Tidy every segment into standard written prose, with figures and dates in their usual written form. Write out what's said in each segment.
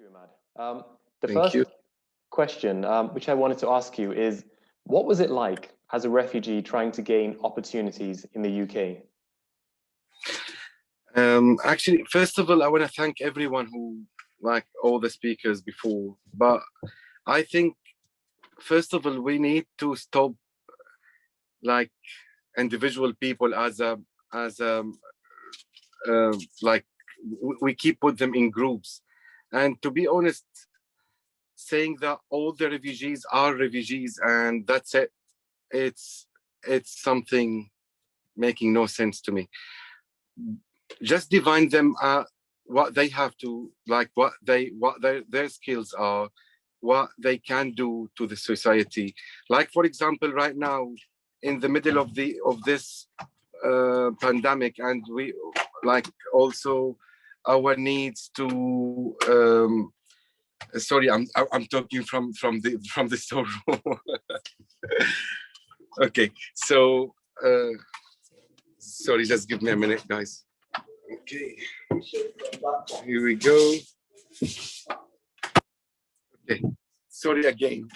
you, Imad. The Thank first you. question, which I wanted to ask you is, what was it like as a refugee trying to gain opportunities in the UK? Actually, first of all, I want to thank everyone who, like all the speakers before, but I think, first of all, we need to stop like individual people as like we keep put them in groups. And to be honest, saying that all the refugees are refugees and that's it, it's something making no sense to me. Just divine them what they have to, like what their skills are, what they can do to the society. Like for example, right now in the middle of this pandemic, and we like also our needs to sorry, I'm talking from the storeroom. Okay, so sorry, just give me a minute, guys. Okay, here we go. Okay, sorry again.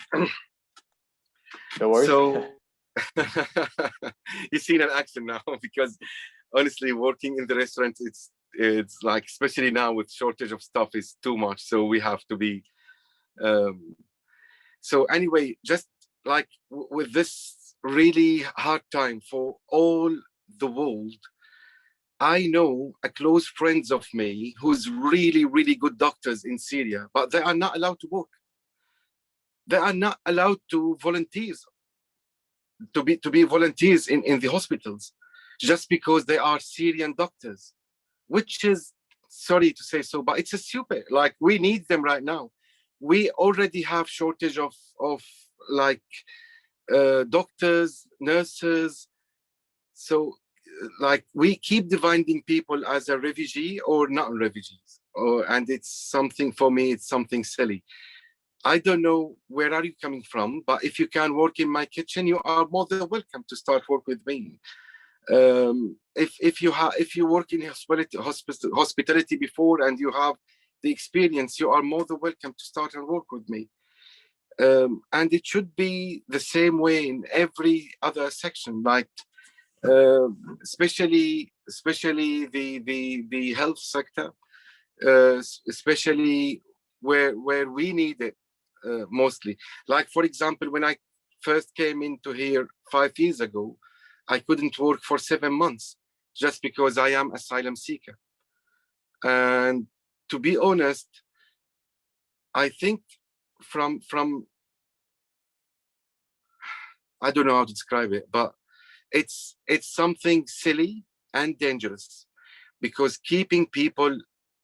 No worries. So you see an accent now, because honestly, working in the restaurant, it's like, especially now with shortage of stuff, is too much. So we have to be. So anyway, just like with this really hard time for all the world, I know a close friends of me who's really, really good doctors in Syria, but they are not allowed to work. They are not allowed to volunteers, to be volunteers in the hospitals, just because they are Syrian doctors, which is, sorry to say so, but it's a stupid. Like, we need them right now. We already have shortage of like doctors, nurses. So like we keep dividing people as a refugee or not refugees, and it's something, for me, it's something silly. I don't know where are you coming from, but if you can work in my kitchen, you are more than welcome to start work with me. If you work in hospitality before and you have the experience, you are more than welcome to start and work with me. And it should be the same way in every other section, like especially the health sector, especially where we need it mostly. Like for example, when I first came into here 5 years ago, I couldn't work for 7 months just because I am asylum seeker. And to be honest, I think from I don't know how to describe it, but it's something silly and dangerous, because keeping people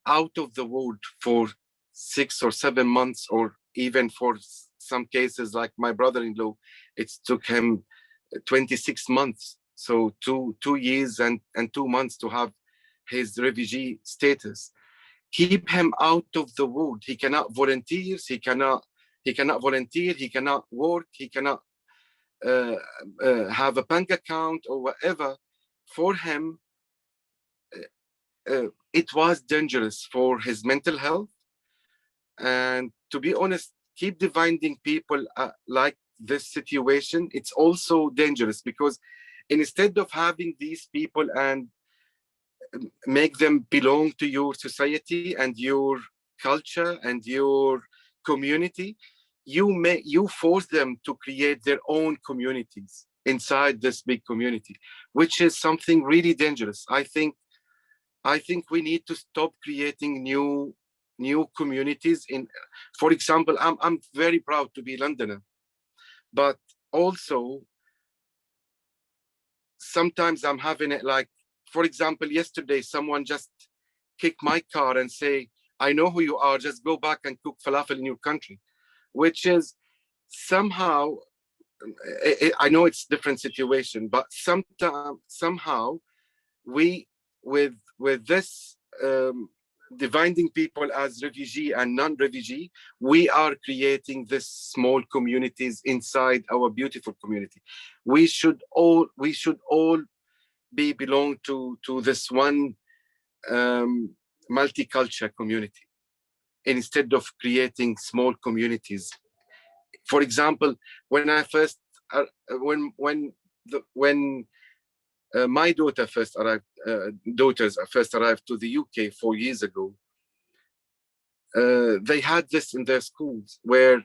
out of the world for 6 or 7 months, or even for some cases like my brother-in-law, it took him 26 months, so two years and 2 months to have his refugee status. Keep him out of the world. He cannot volunteer, he cannot volunteer, he cannot work, he cannot have a bank account or whatever. For him, it was dangerous for his mental health. And to be honest, keep dividing people like this situation, it's also dangerous, because instead of having these people and make them belong to your society and your culture and your community, you force them to create their own communities inside this big community, which is something really dangerous. I think we need to stop creating new communities. In, for example, I'm very proud to be Londoner, but also sometimes I'm having it like, for example, yesterday someone just kicked my car and say, I know who you are, just go back and cook falafel in your country, which is somehow, I know it's different situation, but somehow we, with this dividing people as refugee and non-refugee, we are creating this small communities inside our beautiful community. We should all be belong to this one multicultural community. instead of creating small communities. For example, when I first, my daughter first arrived, daughters first arrived to the UK 4 years ago, they had this in their schools where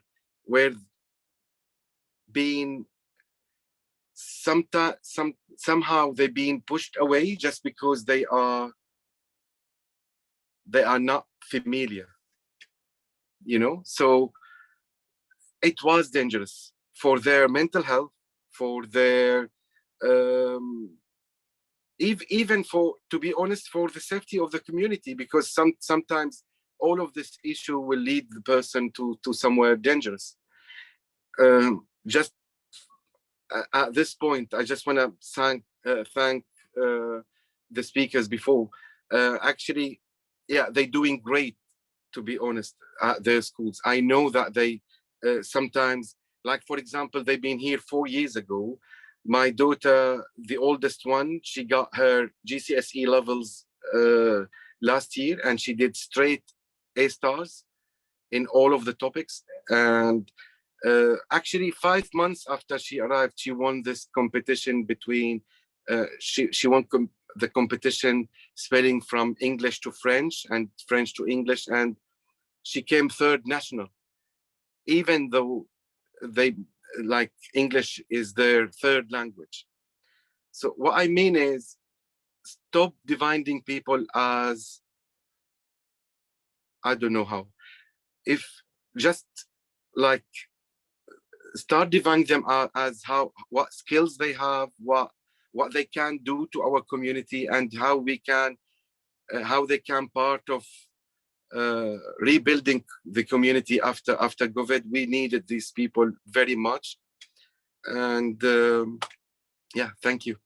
being somehow they're being pushed away just because they are not familiar, you know. So it was dangerous for their mental health, for their even for, to be honest, for the safety of the community, because sometimes all of this issue will lead the person to somewhere dangerous. Just at this point, I just want to thank the speakers before. Actually, yeah, they're doing great, to be honest, at their schools. I know that they sometimes, like for example, they've been here 4 years ago. My daughter, the oldest one, she got her GCSE levels last year, and she did straight A stars in all of the topics. And actually 5 months after she arrived, she won this competition between, she won the competition spelling from English to French and French to English, and she came third national, even though they, like, English is their third language. So what I mean is, stop dividing people as, I don't know how, if just like start dividing them as what skills they have, what they can do to our community, and how we can how they can part of rebuilding the community after COVID. We needed these people very much. And yeah, thank you.